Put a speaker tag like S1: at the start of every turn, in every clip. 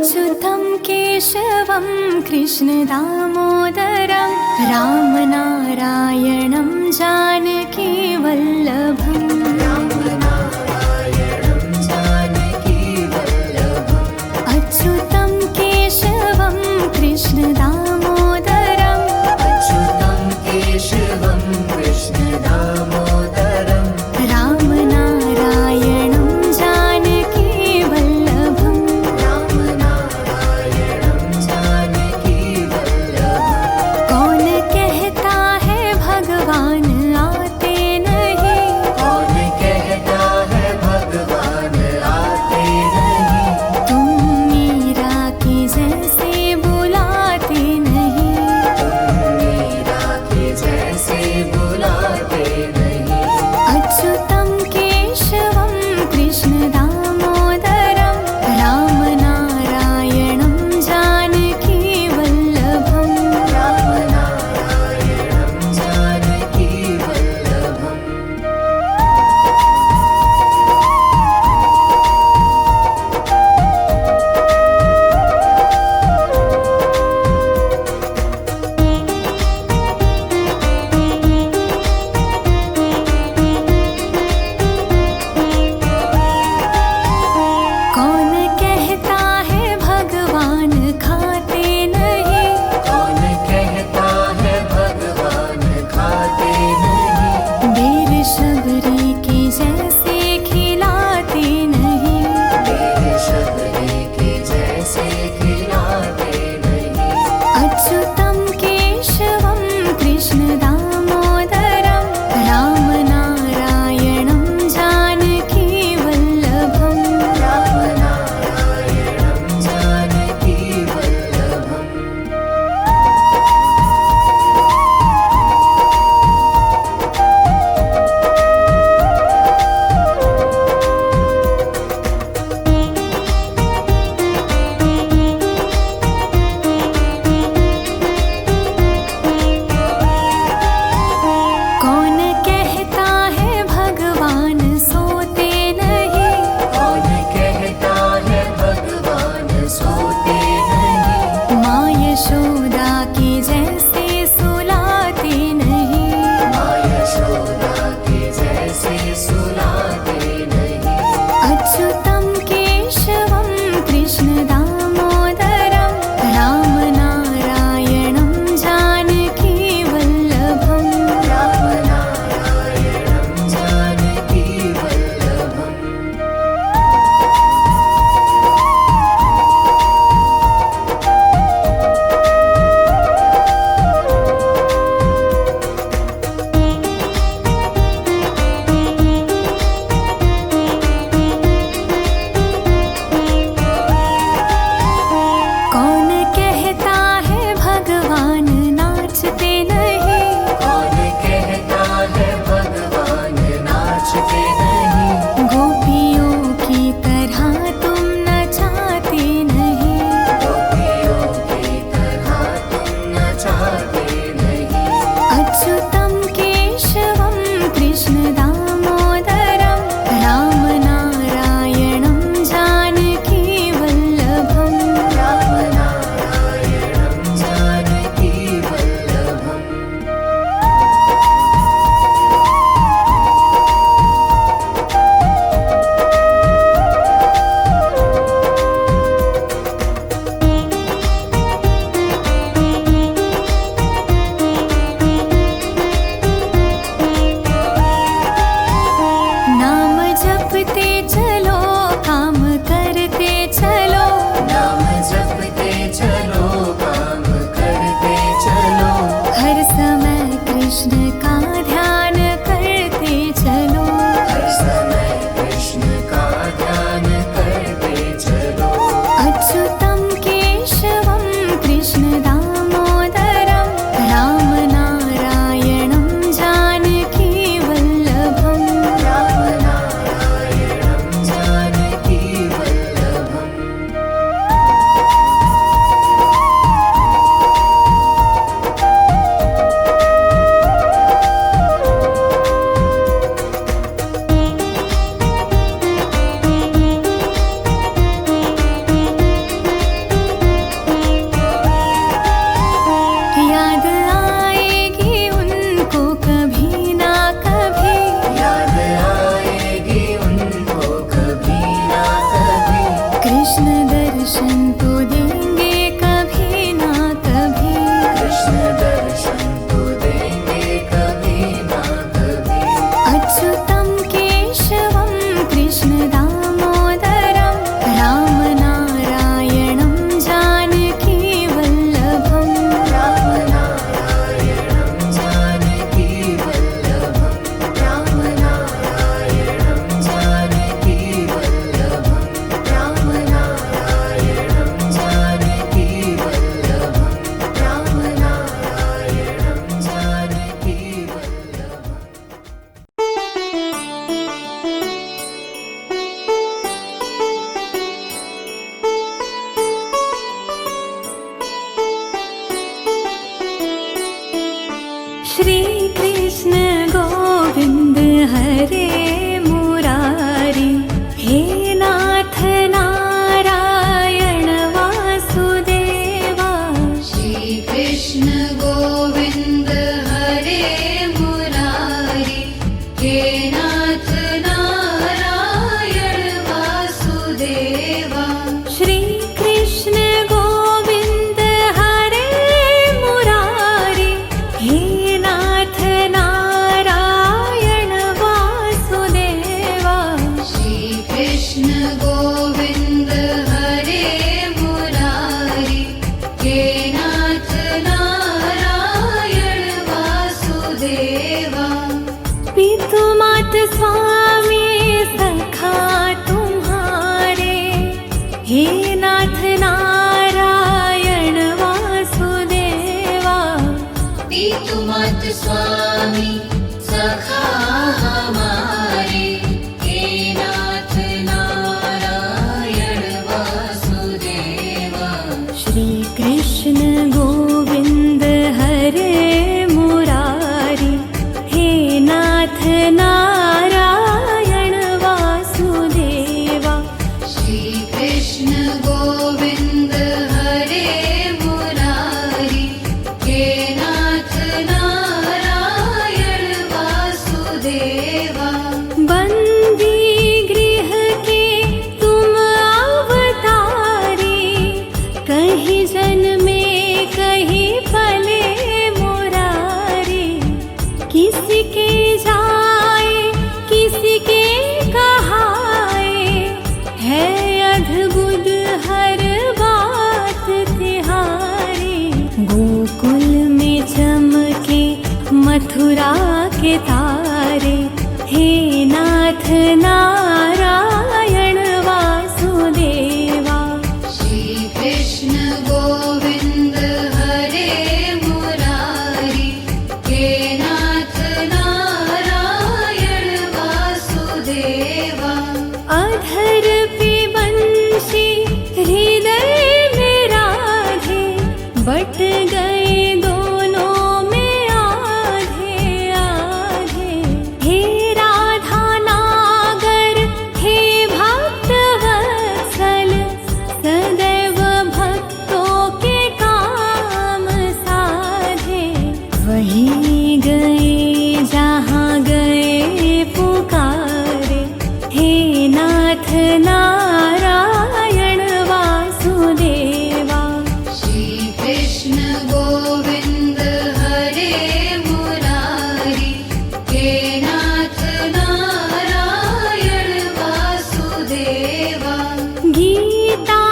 S1: अच्युतं केशवं कृष्णदामोदरं रामनारायणं जानकीवल्लभम् अच्युतं केशवं कृष्णदामोदरं रामनारायणं जानकीवल्लभम् कौन कहता है भगवान आते नहीं, तुम मीरा की जैसे बुलाते नहीं। अच्युतं केशवं कृष्णदामोदरं रामनारायणं जानकीवल्लभम् कौन कहता है भगवान खाते नहीं, बेर शबरी की जैसे खिलाते नहीं। अच्युतं केशवं कृष्णदामोदरं रामनारायणं जानकीवल्लभम् कौन कहता है भगवान सोते नहीं, माँ यशोदा की जैसे सुलाते नहीं। अच्युतं केशवं कृष्णदामोदरं रामनारायणं जानकीवल्लभम् श्री कृष्ण गोविंद हरे मुरारी, हे नाथ नारायण वासुदेवा।
S2: श्री कृष्ण गोविंद हरे मुरारी, हे नाथ नारायण वासुदेवा।
S1: श्री कृष्ण गोविंद हरे मुरारी, हे नाथ नारायण वासुदेवा।
S2: श्री कृष्ण गोविंद हरे मुरारी, हे नाथ नारायण वासुदेवा।
S1: पितु मात स्वामी सखा तुम्हारे, हे नाथ नारायण वासुदेवा।
S2: पितु मात स्वामी सखा हमारे, हे नाथ नारायण वासुदेवा।
S1: श्री कृष्ण गोविंद हरे मुरारी, हे नाथ नारायण वासुदेवा।
S2: श्री कृष्ण गोविंद हरे मुरारी, हे नाथ नारायण वासुदेवा।
S1: बंदी गृह के तुम अवतारी, कहीं जन्मे कहीं पले मुरारी। किसी के जाए किसी के कहाए, है अद्भुत हर बात तिहारी। गोकुल में चमके मथुरा के तारे, हे नाथ नारायण वासुदेवा।
S2: श्री कृष्ण गोविंद हरे मुरारी, हे नाथ नारायण वासुदेवा।
S1: अधर पे बंशी हृदय में राधे, बट गए दोनों में आधे आधे। हे राधा नागर, हे भक्त वत्सल, सदैव भक्तों के काम साधे। वही गए जहाँ गए पुकारे, हे नाथ नारायण वासुदेवा।
S2: श्री कृष्ण गोविंद हरे मुरारी, हे नाथ नारायण वासुदेवा।
S1: गीता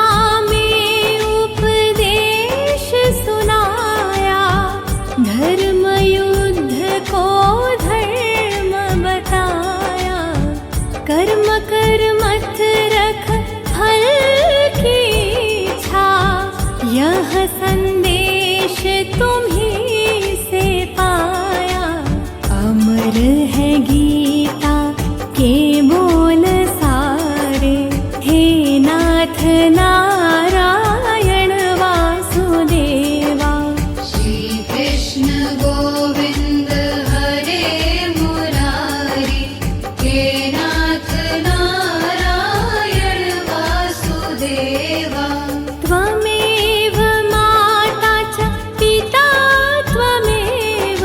S1: में उपदेश सुनाया, धर्म युद्ध को धर्म बताया। कर्म कर मत रख फल की इच्छा, यह संदेश तुम्हीं से पाया। अमर है गीता के बोल सारे, हे नाथ नारायण वासुदेवा।
S2: श्री कृष्ण गोविंद हरे मुरारी, हे नाथ नारायण वासुदेवा।
S1: त्वमेव माता च पिता त्वमेव,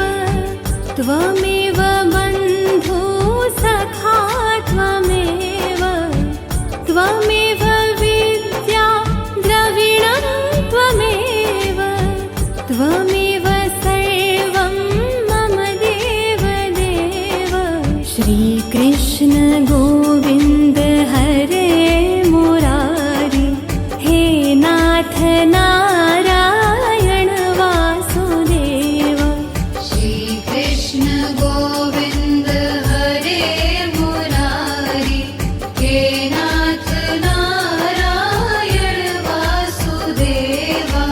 S1: त्वमेव बन्धु सखा त्वमेव। त्वमेव विद्या द्रविणं त्वमेव, त्वमेव सर्वं मम देव देव। श्री कृष्ण गोविंद हरे मुरारी, हे नाथ नारायण वासुदेवा।
S2: श्री कृष्ण गोविंद हरे मुरारी, हे नाथ नारायण वासुदेवा।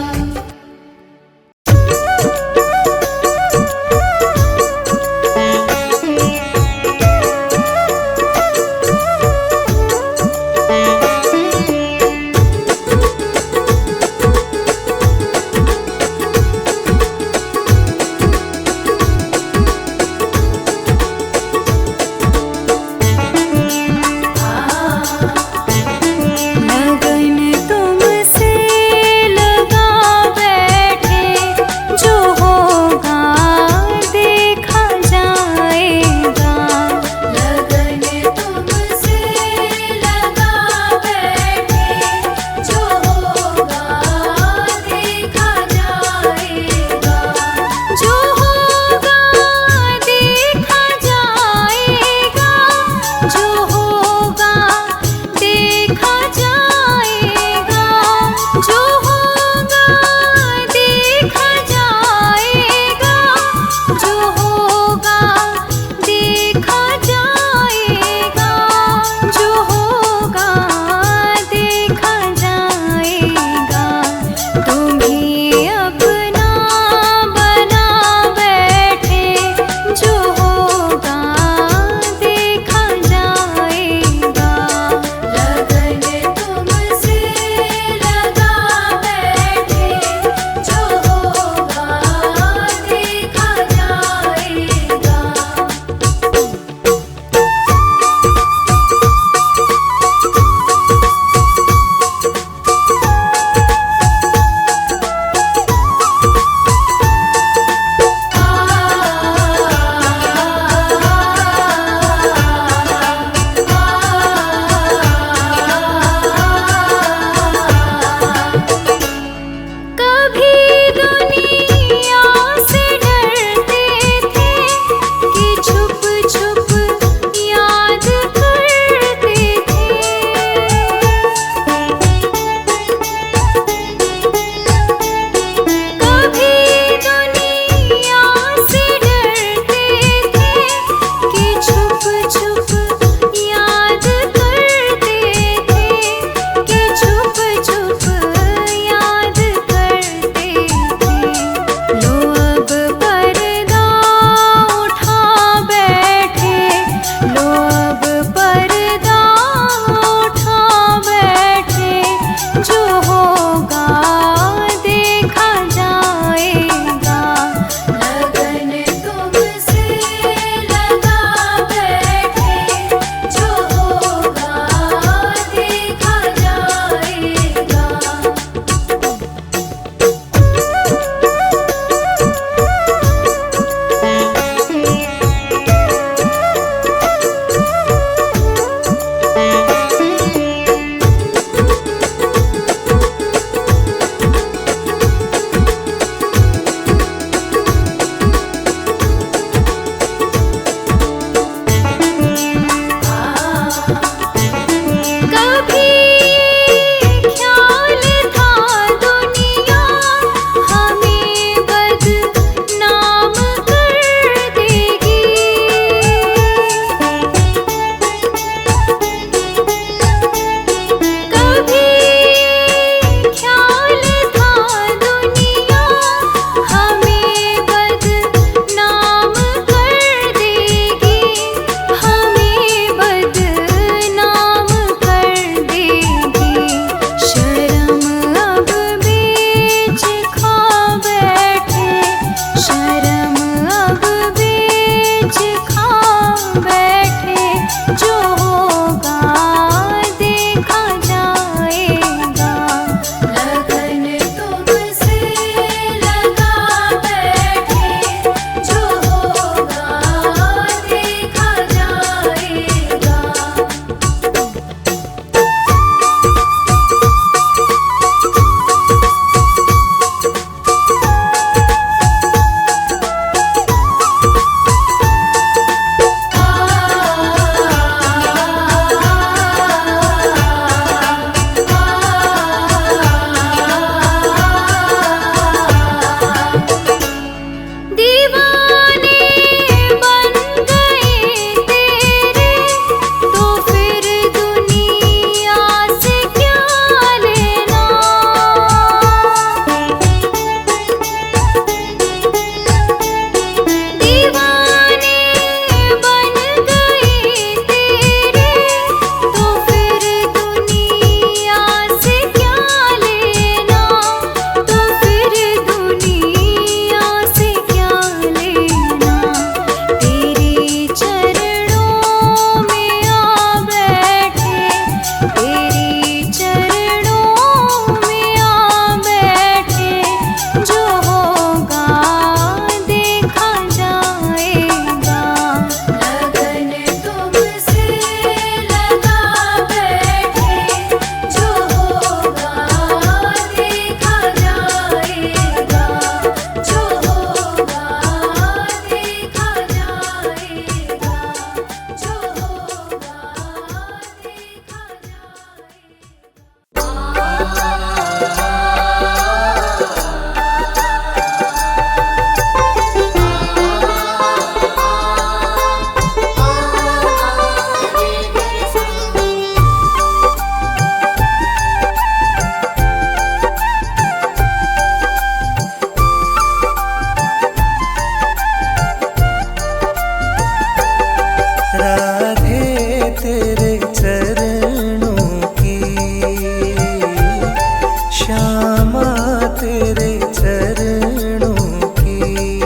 S3: तेरे चरणों की।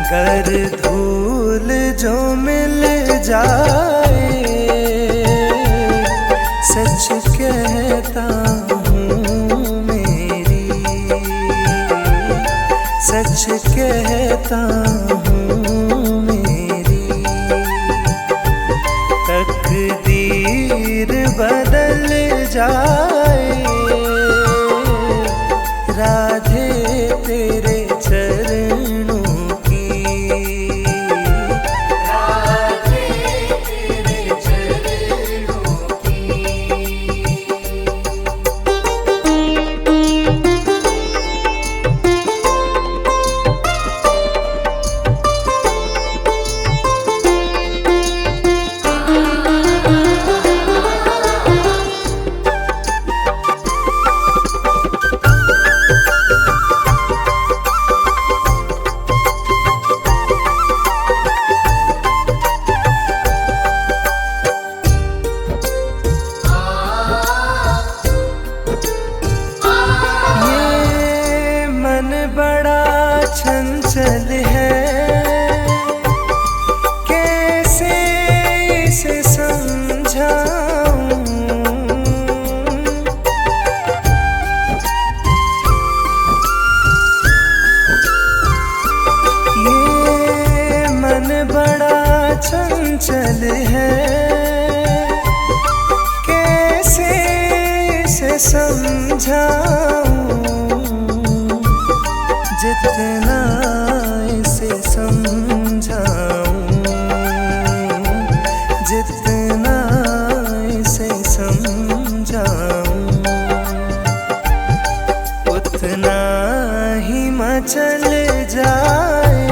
S3: गर धूल जो मिल जाए सच कहता हूँ मेरी, सच कहता हूँ मेरी। तकदीर बदल जाए राधे तेरे चरणों की। राधे तेरे चरणों की। बड़ा चंचल है कैसे इसे समझाऊं। ये मन बड़ा चंचल है कैसे इसे समझाऊं। जितना इसे समझाऊं, जितना इसे समझाऊं, उतना ही मचल जाए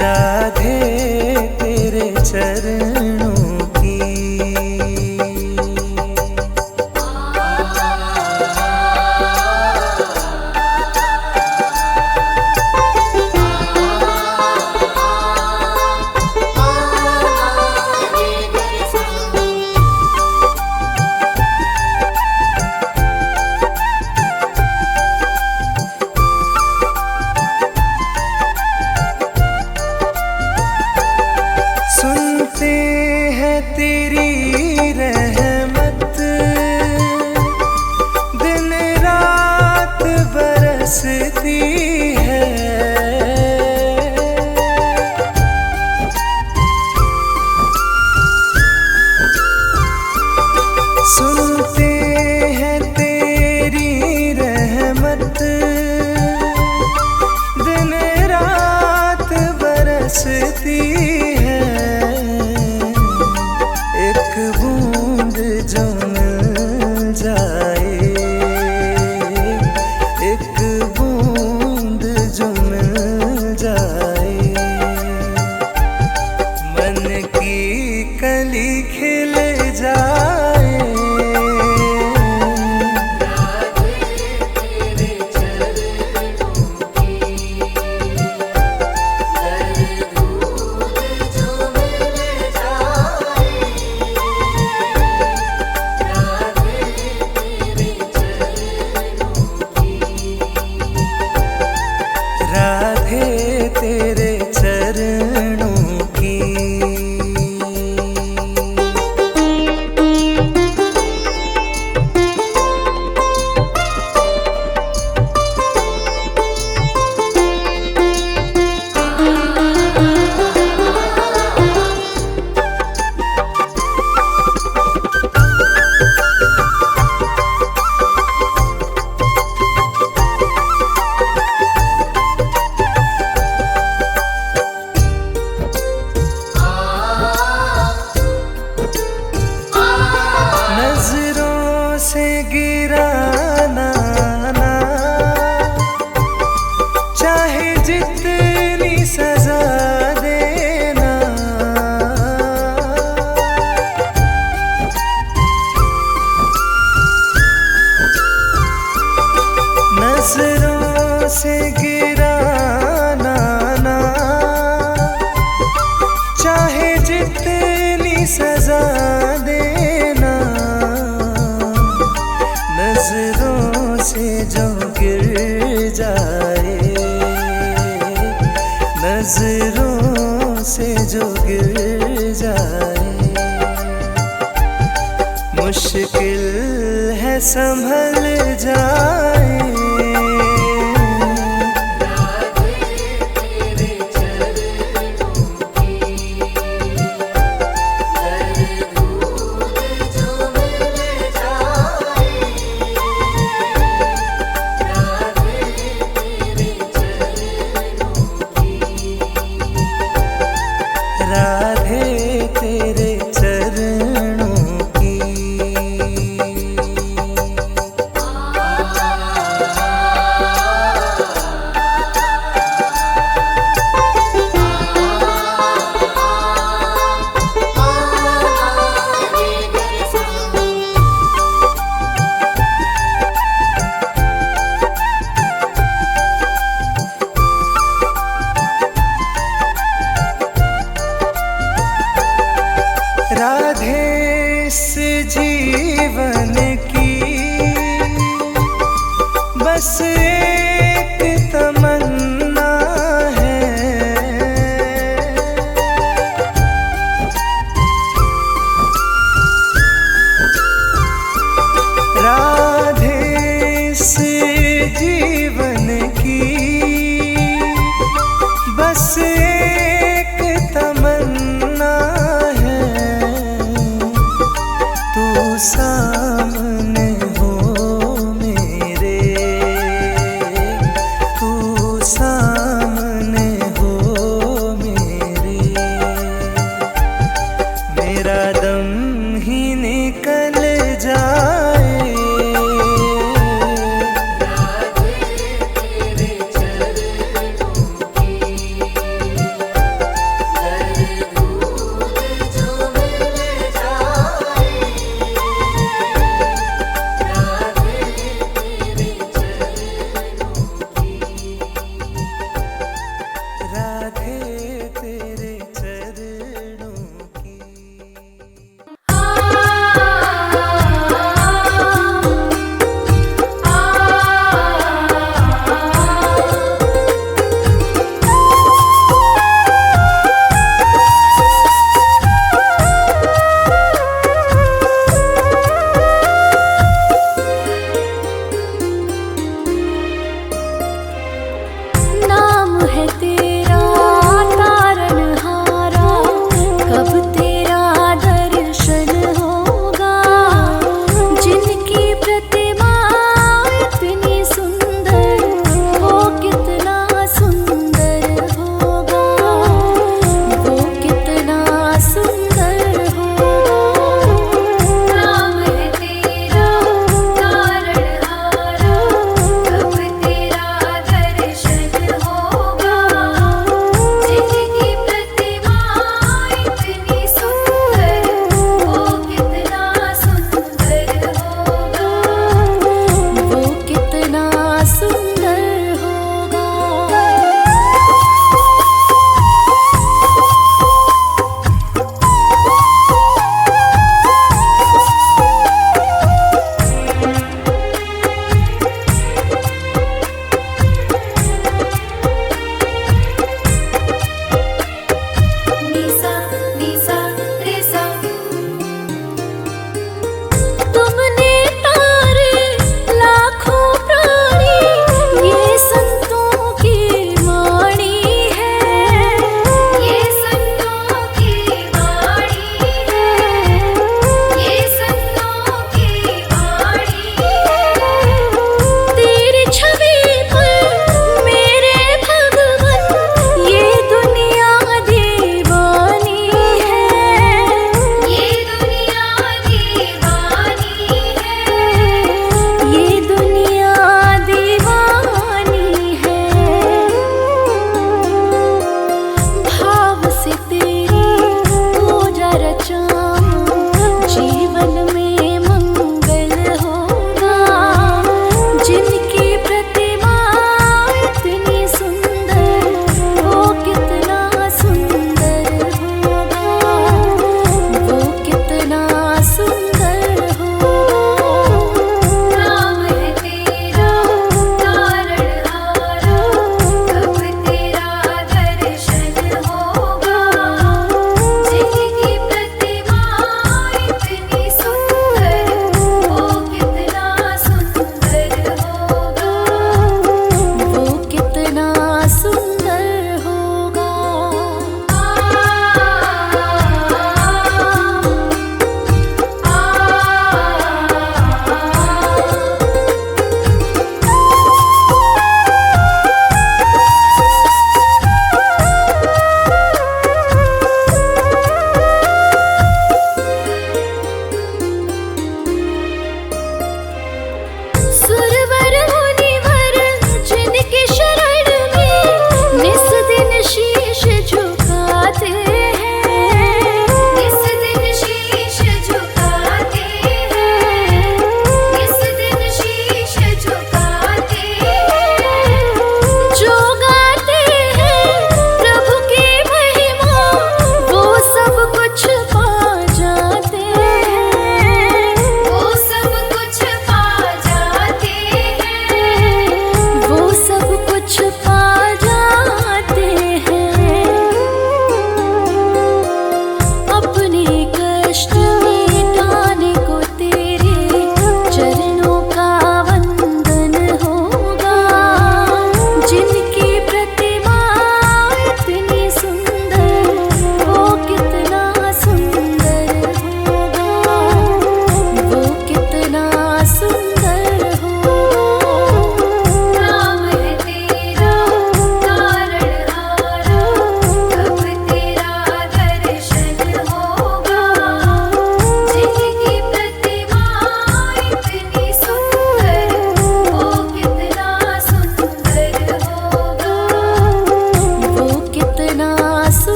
S3: राधे तेरे चरणों की। सुनते हैं तेरी रहमत दिन रात बरसती है। सुनते हैं तेरी रहमत दिन रात बरसती है। एक बूंद जो मिल जाए, एक बूंद जो मिल जाए, मन की कली खिल जाए। राधे तेरे चरणों की। सजा देना, नजरों से जो गिर जाए, नजरों से जो गिर जाए। मुश्किल है संभल जाए। राधे तेरे चरणों की। राधे इस जीवन की बस एक तमन्ना है, राधे इस जीवन की बस एक तमन्ना है। तू सामने हो मेरे, तू सामने हो मेरे, मेरा दम ही निकल जाए। राधे तेरे चरणों की।
S1: नाम है तेरा तारनहारा, कब तेरा दर्शन होगा। जिनकी प्रतिमा इतनी सुंदर, वो कितना सुंदर होगा, वो कितना सुंदर होगा।
S2: नाम है तेरा तारणहारा, कब तेरा दर्शन होगा। जिनकी प्रतिमा इतनी सुंदर, वो कितना सुंदर होगा,
S1: वो कितना सुंदर होगा।
S2: निसा निसा रेसा।
S1: तुमने तारे लाखों प्राणी, ये संतों की वाणी है,
S2: ये संतों की वाणी है, ये संतों की वाणी है।
S1: तेरी छवि पर मेरे भगवन, ये दुनिया दीवानी है,
S2: ये दुनिया दीवानी है,
S1: ये दुनिया दीवानी है। भाव से तेरी पूजा रचाऊं, जीवन में मंगल होगा। जिनकी प्रतिमा इतनी सुंदर, वो कितना सुंदर होगा, वो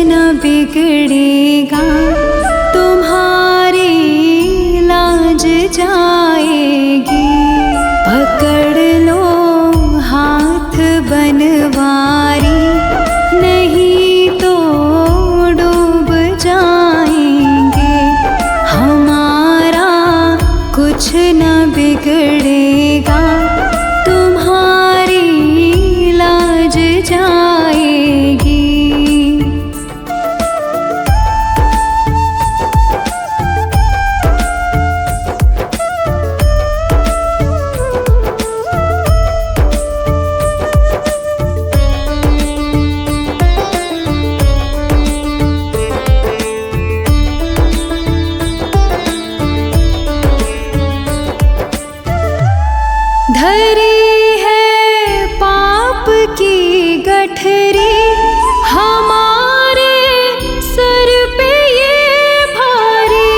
S1: न बिगड़ेगा, तुम्हारी लाज जाएगी। पकड़ लो हाथ बनवारी, नहीं तो डूब जाएंगे। हमारा कुछ न बिगड़ेगा, तुम्हारी लाज जाएगी। धरी है पाप की गठरी, हमारे सर पे ये भारी।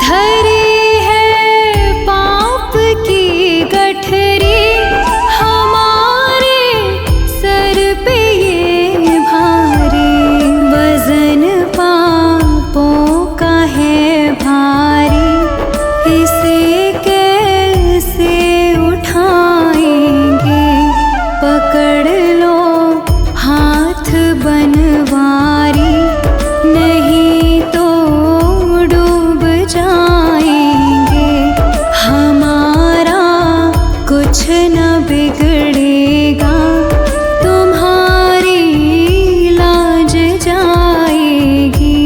S1: धरी है पाप की गठरी, हमारे सर पे ये भारी। वजन पापों का है भारी, इसे कैसे उठाएंगे। पकड़ लो हाथ बनवारी, नहीं तो डूब जाएंगे। हमारा कुछ न बिगड़ेगा, तुम्हारी लाज जाएगी।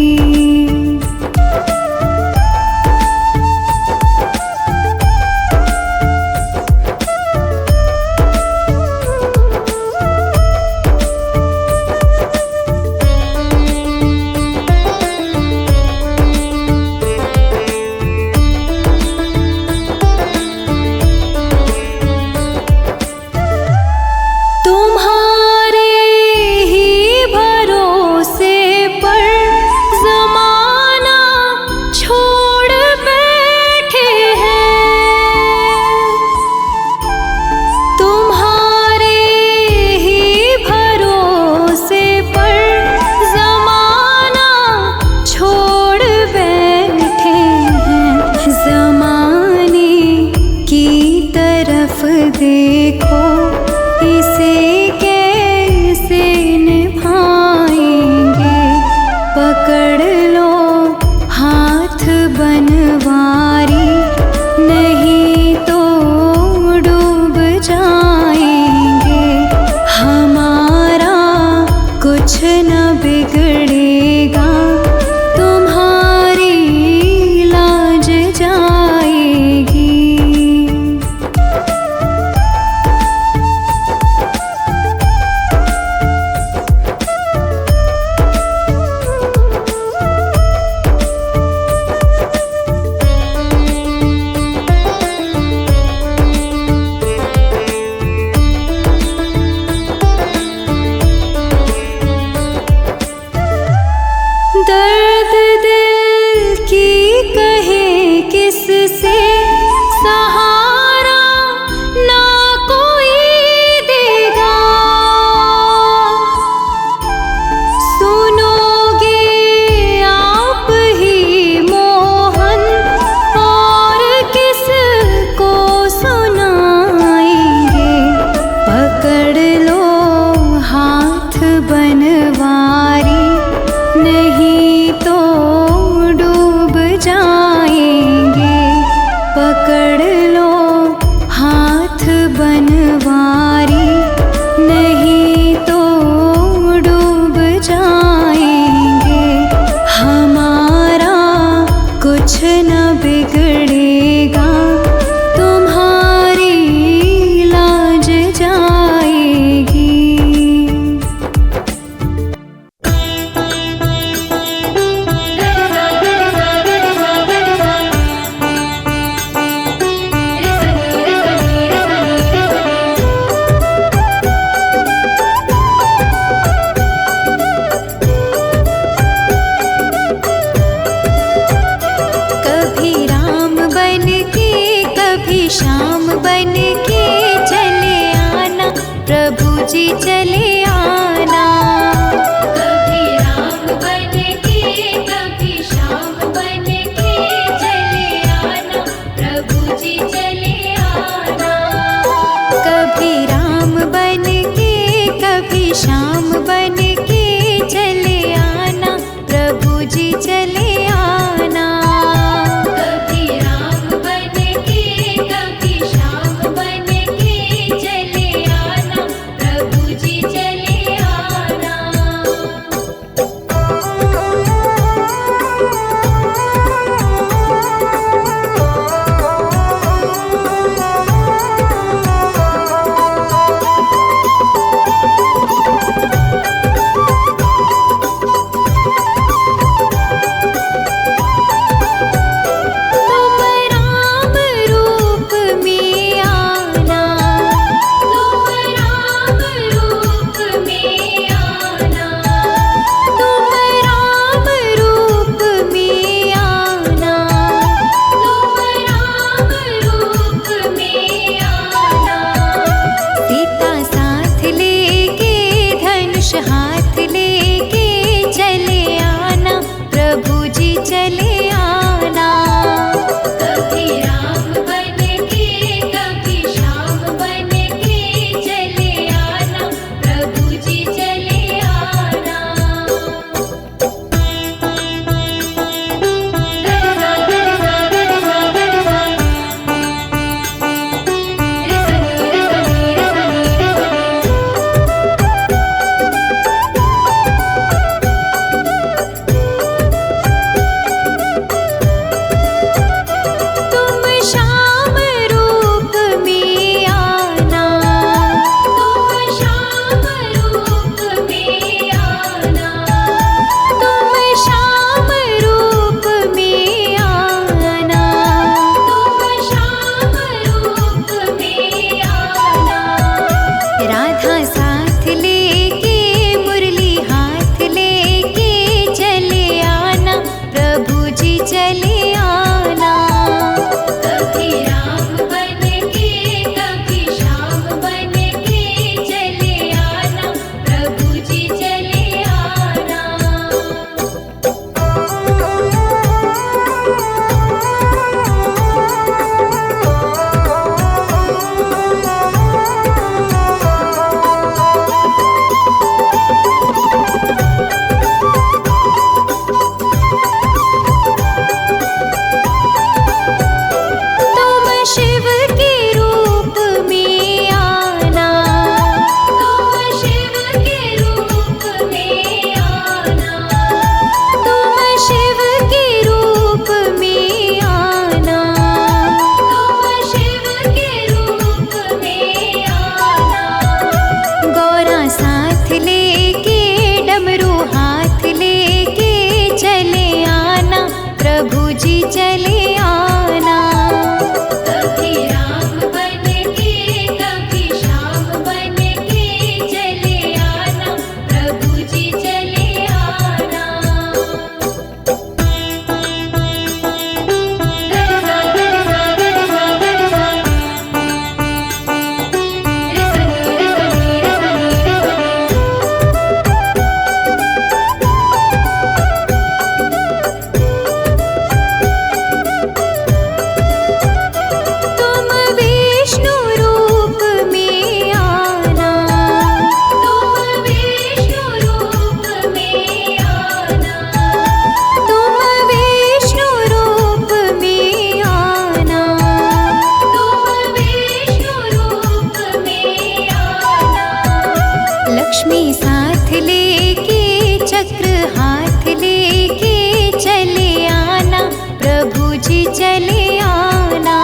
S1: लक्ष्मी साथ लेके चक्र हाथ लेके चले आना, प्रभु जी चले आना।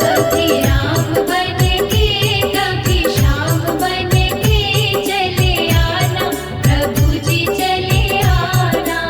S2: कभी राम बन के कभी श्याम बन के चले आना, प्रभु जी चले आना।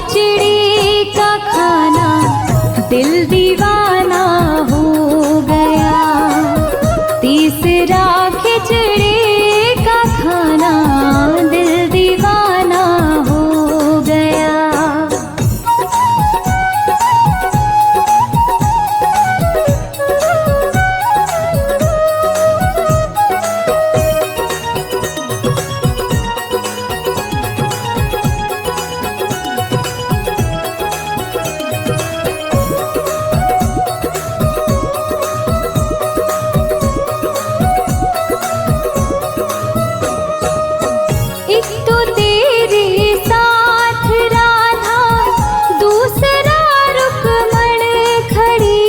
S1: खिचड़ी का खाना दिल दीवाना हो गया। तीसरा खिचड़ी का खाना दिल दीवाना हो गया। एक तो तेरे साथ राधा, दूसरा रुक्मण खड़ी।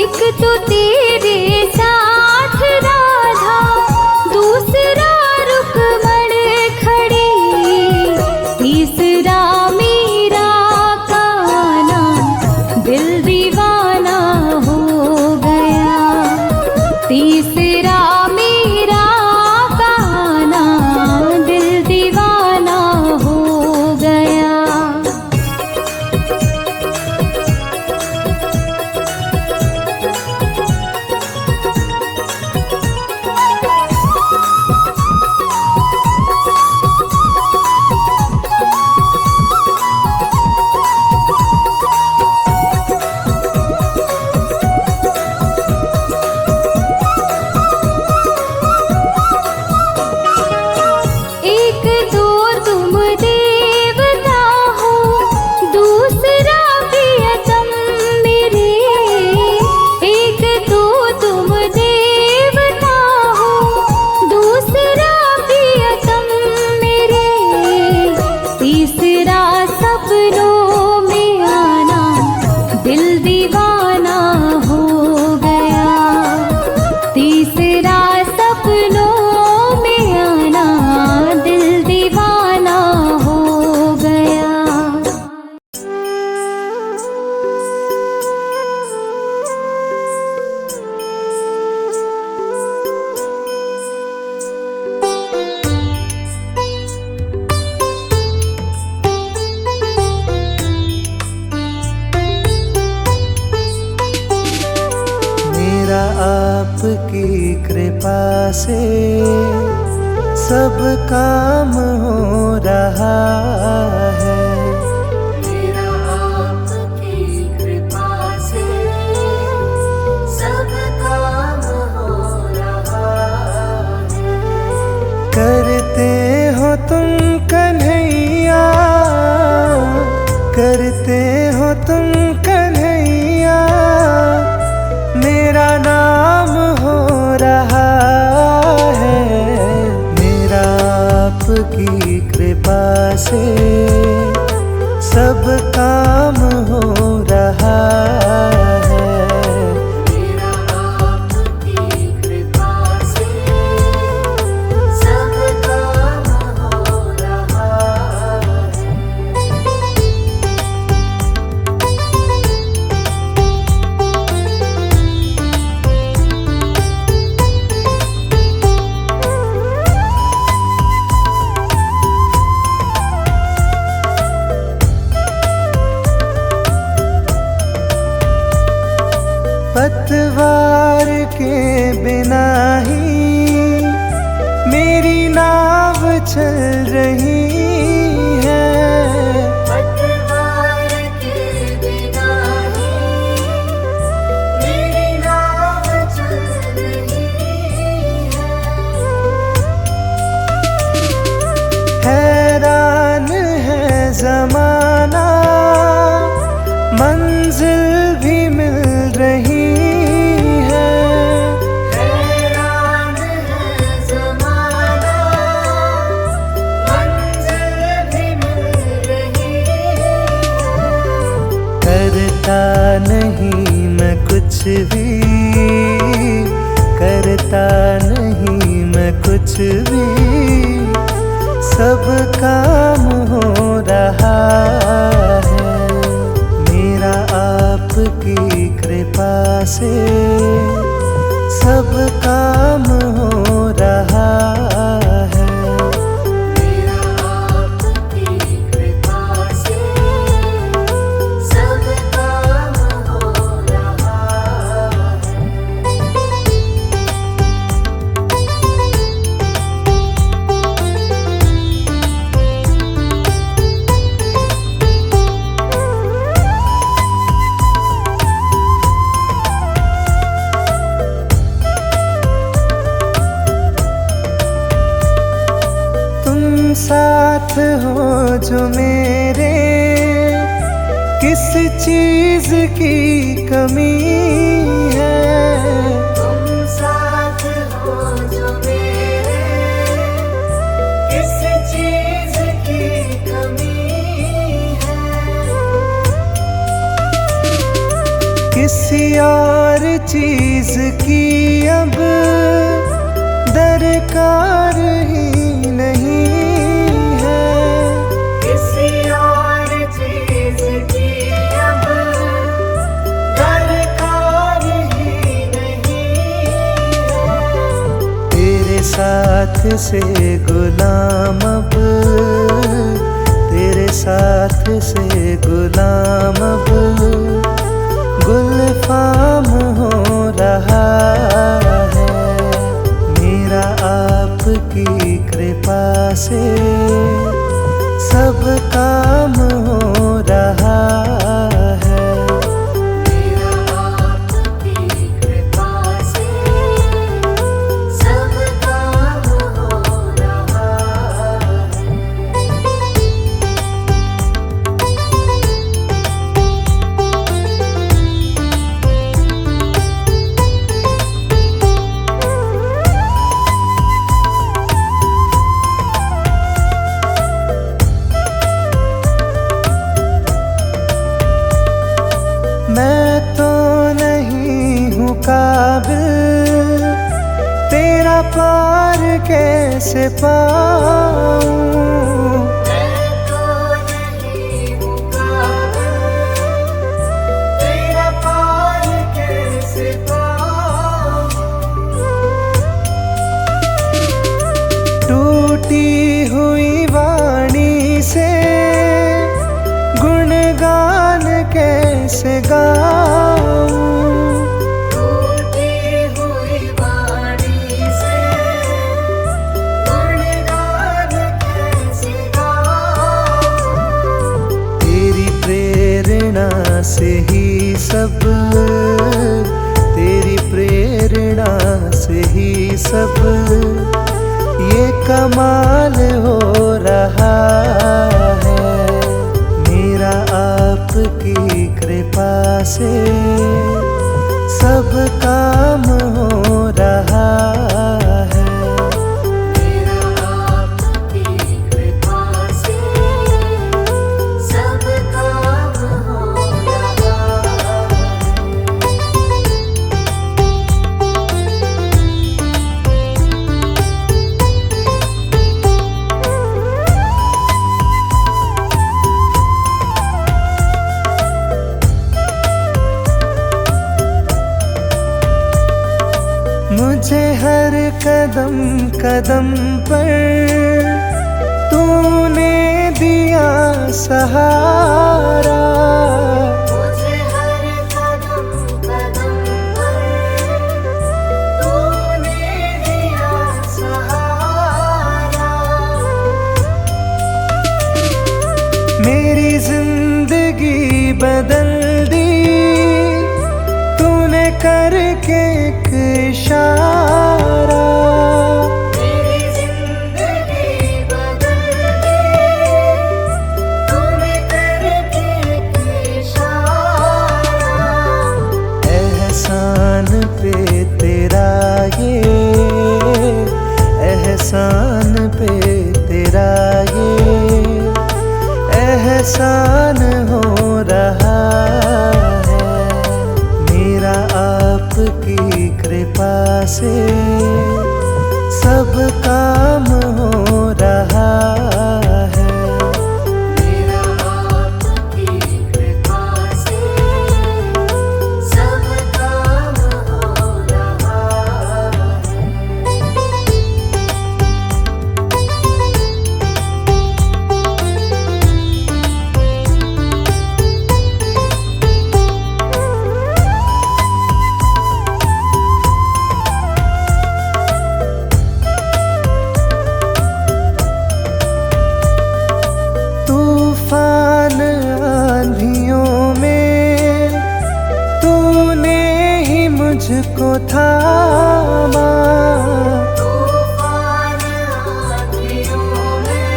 S1: एक तो तेरे साथ राधा, दूसरा रुक्मण खड़ी। तीसरा मीरा का आना दिल दीवाना हो गया। तीसरा मीरा का आना दिल दीवाना हो गया। एक तो तुम देवता हो, दूसरा प्रियतम मेरे। एक तो तुम देवता हो, दूसरा प्रियतम मेरे। तीसरा सपनों में आना दिल दीवाना हो गया। तीसरा सपनों में आना दिल दीवाना हो गया।
S3: मेरा आपकी कृपा से सब काम हो रहा है।
S2: मेरा आपकी कृपा से सब काम हो रहा है।
S3: करते हो तुम कन्हैया, करते हो तुम कन्हैया, मेरा नाम हो रहा है। मेरा आपकी कृपा से सब काम हो रहा है।
S2: मेरा आपकी कृपा से सब काम हो रहा है।
S3: पतवार के बिना ही मेरी नाव चल रही है।
S2: पतवार के बिना ही मेरी नाव चल रही है।
S3: हैरान है जमाना, मंजिल भी मिल रही है।
S2: हैरान है ज़माना, मंजिल भी मिल रही है।
S3: करता नहीं मैं कुछ भी, करता नहीं मैं कुछ भी, सब काम हो रहा है। मेरा आपकी कृपा से सब काम हो रहा है।
S2: मेरा आपकी कृपा से
S3: जो मेरे, किस चीज की कमी है।
S2: तुम साथ हो जो मेरे, किस चीज की कमी है।
S3: किसी और चीज की अब दरकार ही नहीं है।
S2: किसी और चीज की अब दरकार ही नहीं है।
S3: तेरे साथ से गुलाम अब, तेरे साथ से गुलाम अब गुलफाम हो रहा है। मेरा आपकी कृपा से सब काम हो रहा है।
S2: मेरा आपकी कृपा से सब काम हो रहा है।
S3: मैं तो नहीं हूँ काबिल, तेरा पार कैसे पाऊँ।
S2: मैं तो नहीं हूँ काबिल, तेरा पार कैसे पाऊँ।
S3: टूटी हुई वाणी से गुणगान कैसे गाऊँ।
S2: टूटी हुई वाणी से गुणगान कैसे गाऊँ।
S3: तेरी प्रेरणा से ही सब, तेरी प्रेरणा से ही सब ये कमाल हो रहा है। मेरा आपकी कृपा से सब काम हो रहा है।
S2: मेरा आपकी कृपा से सब काम हो रहा है।
S3: मुझे हर कदम कदम पर तूने दिया सहारा।
S2: मुझे हर कदम कदम पर तूने दिया सहारा।
S3: मेरी जिंदगी बदल दी तूने करके एक इशारा।
S2: मेरी जिंदगी बदल दी तूने करके एक इशारा।
S3: एहसान पे तेरा ये, एहसान पे तेरा ये एहसान हो रहा है। मेरा आपकी कृपा से सब काम हो रहा है।
S2: मेरा आपकी कृपा से सब काम हो रहा है।
S3: तूफान आंधियों में तूने ही मुझको थामा।
S2: तूफान आंधियों में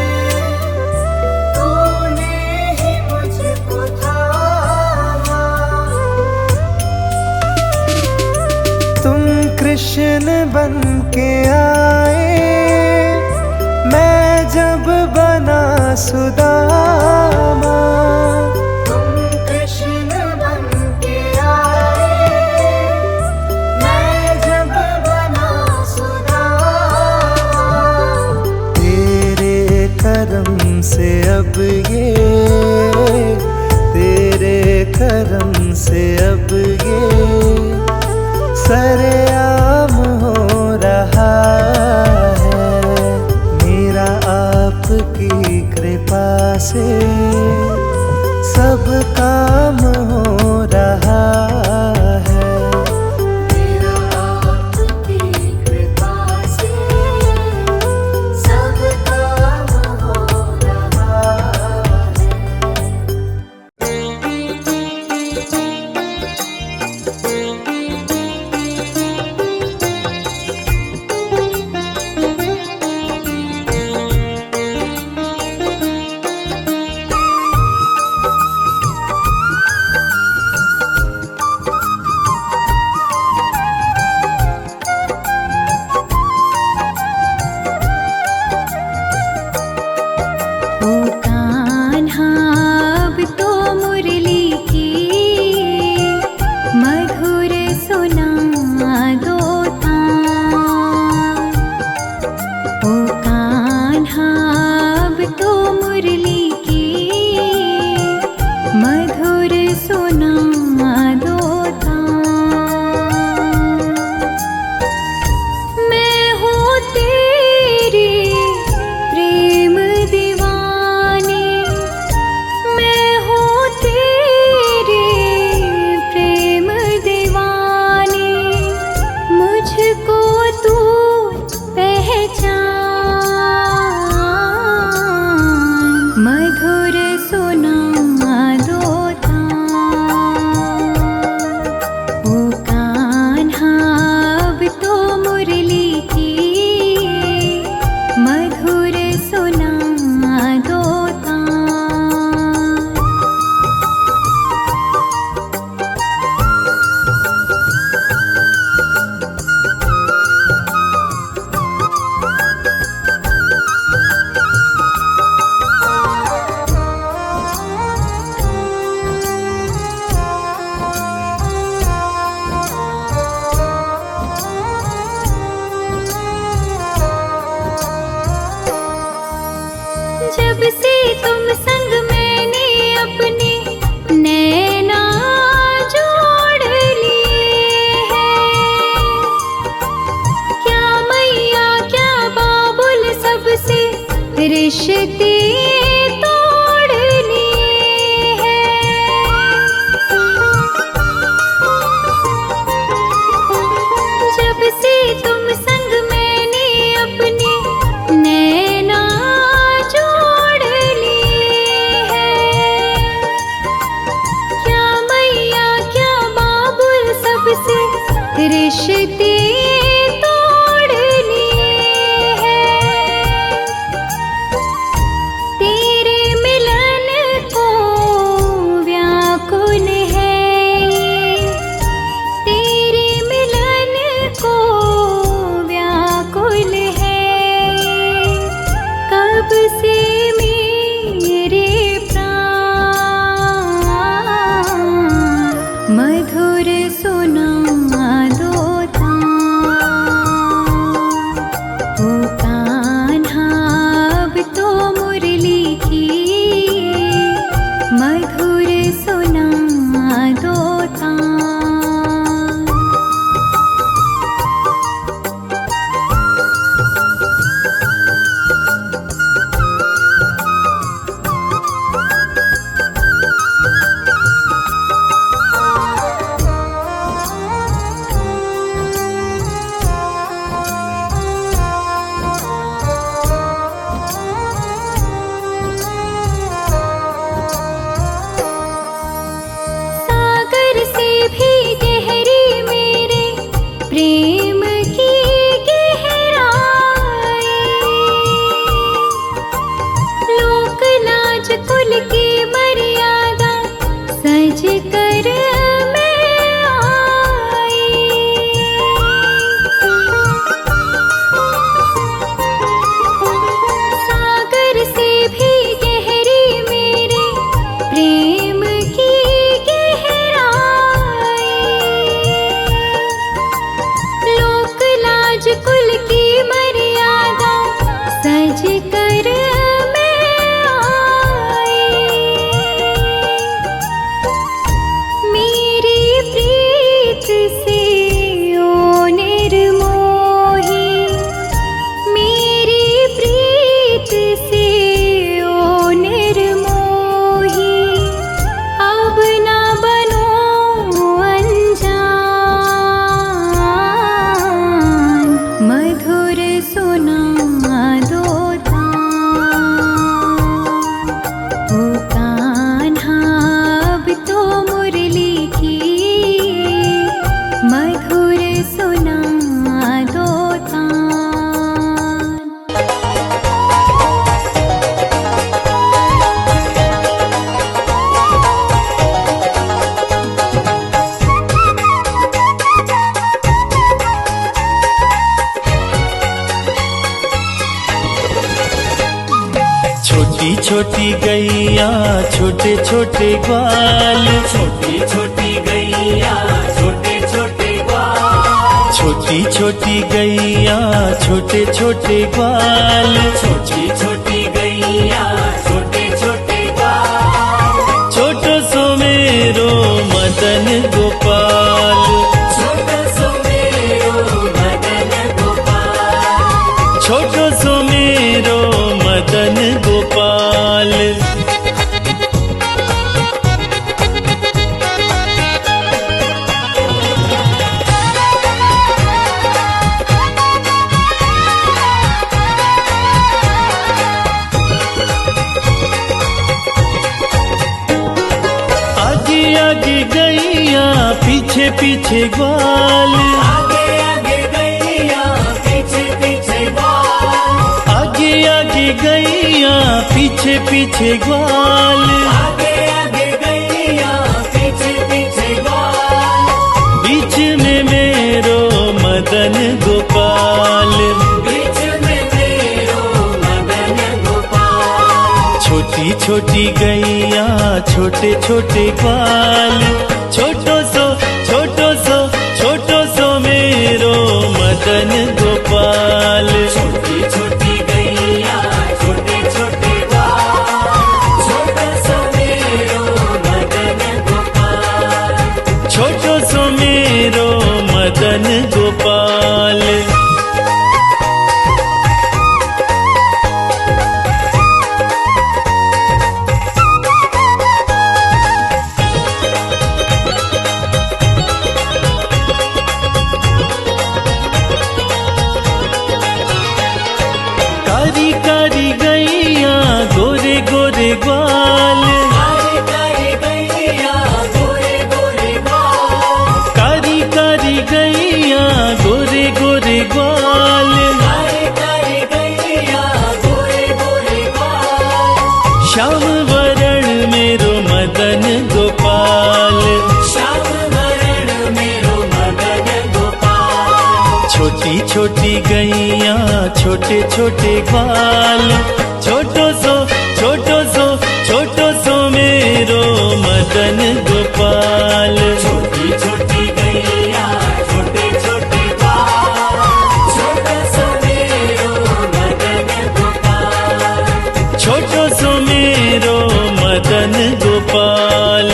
S2: तूने
S3: कृष्ण बन के आए, मैं जब बना सुदामा।
S2: तुम कृष्ण बन के आए, मैं जब बना सुदामा।
S3: तेरे करम से अब ये, तेरे करम से अब ये सरेआम हो रहा है। मेरा आपकी कृपा से सब काम हो रहा है।
S2: मेरा आपकी कृपा से सब काम हो रहा है।
S1: ओ कान्हा अब तो मुरली की मधुर सुना दो तान। ओ कान्हा अब तो मुरली की मधुर सुना दो तान। मैं हूँ तेरी प्रेम दीवानी, मैं हूँ तेरी प्रेम दीवानी। मुझको तू पहचान, मधुर सुना दो तान। ओ कान्हा अब तो मुरली की मधुर सुना दो तान। जब से तुम संग मैंने अपने नैना जोड़ लिए हैं। क्या मैया क्या बाबुल सबसे रिश्ते तोड़ लिए हैं। जब से तुम संग मैंने अपने नैना जोड़ लिए हैं। क्या मैया क्या बाबुल सबसे रिश्ते तोड़ लिए हैं। तेरे मिलन को व्याकुल है ये, तेरे मिलन को व्याकुल है ये। कब से मेरे प्राण मधुर सुना दो तान।
S3: छोटी छोटी गैया छोटे छोटे ग्वाल,
S2: छोटी छोटी गैया छोटे छोटे ग्वाल,
S3: छोटी छोटी गैया छोटे छोटे ग्वाल,
S2: छोटी छोटी गैया छोटे छोटे ग्वाल,
S3: छोटो सो मेरो मदन गोपाल,
S2: छोटो सो मेरो मदन गोपाल,
S3: छोटो सो मेरो मदन गोपाल। आगे आगे गैया पीछे पीछे ग्वाल,
S2: आगे आगे गैया पीछे पीछे ग्वाल,
S3: आगे आगे गैया पीछे पीछे ग्वाल,
S2: आगे आगे गैया पीछे पीछे ग्वाल,
S3: बीच में मेरो मदन गोपाल,
S2: बीच में मेरो मदन गोपाल,
S3: छोटी छोटी गैया छोटे छोटे ग्वाल, छोटो सो मेरो मदन गोपाल,
S2: छोटी छोटी गैया छोटे छोटे ग्वाल, छोटो सो मेरो मदन गोपाल,
S3: छोटो सो मेरो मदन गोपाल। कारी कारी गैया गोरे गोरे ग्वाल,
S2: कारी कारी गैया गोरे गोरे ग्वाल,
S3: कारी कारी गैया गोरे गोरे ग्वाल,
S2: कारी कारी गैया गोरे गोरे ग्वाल,
S3: श्याम वरण मेरो मदन गोपाल,
S2: श्याम वरण मेरो मदन गोपाल,
S3: छोटी छोटी गैया छोटे छोटे ग्वाल, छोटो सो मेरो मदन गोपाल,
S2: छोटी छोटी गैया छोटे छोटे ग्वाल, छोटो सो मेरो मदन गोपाल,
S3: छोटो सो मेरो मदन गोपाल।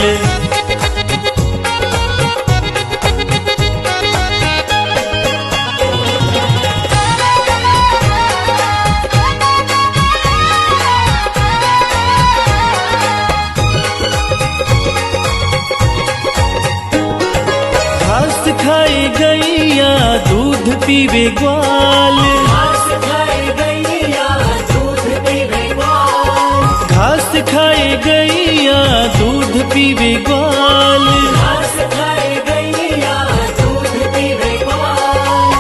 S3: घास खाए गैया दूध पीवे ग्वाल,
S2: घास खाए गैया दूध पीवे ग्वाल,
S3: घास खाए गैया दूध पीवे ग्वाल,
S2: घास खाए गैया दूध पीवे ग्वाल,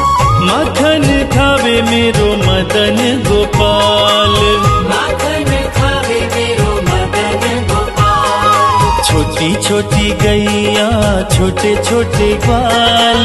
S3: माखन खावे मेरो मदन गोपाल,
S2: माखन खावे मेरो मदन गोपाल,
S3: छोटी छोटी गैया छोटे छोटे ग्वाल,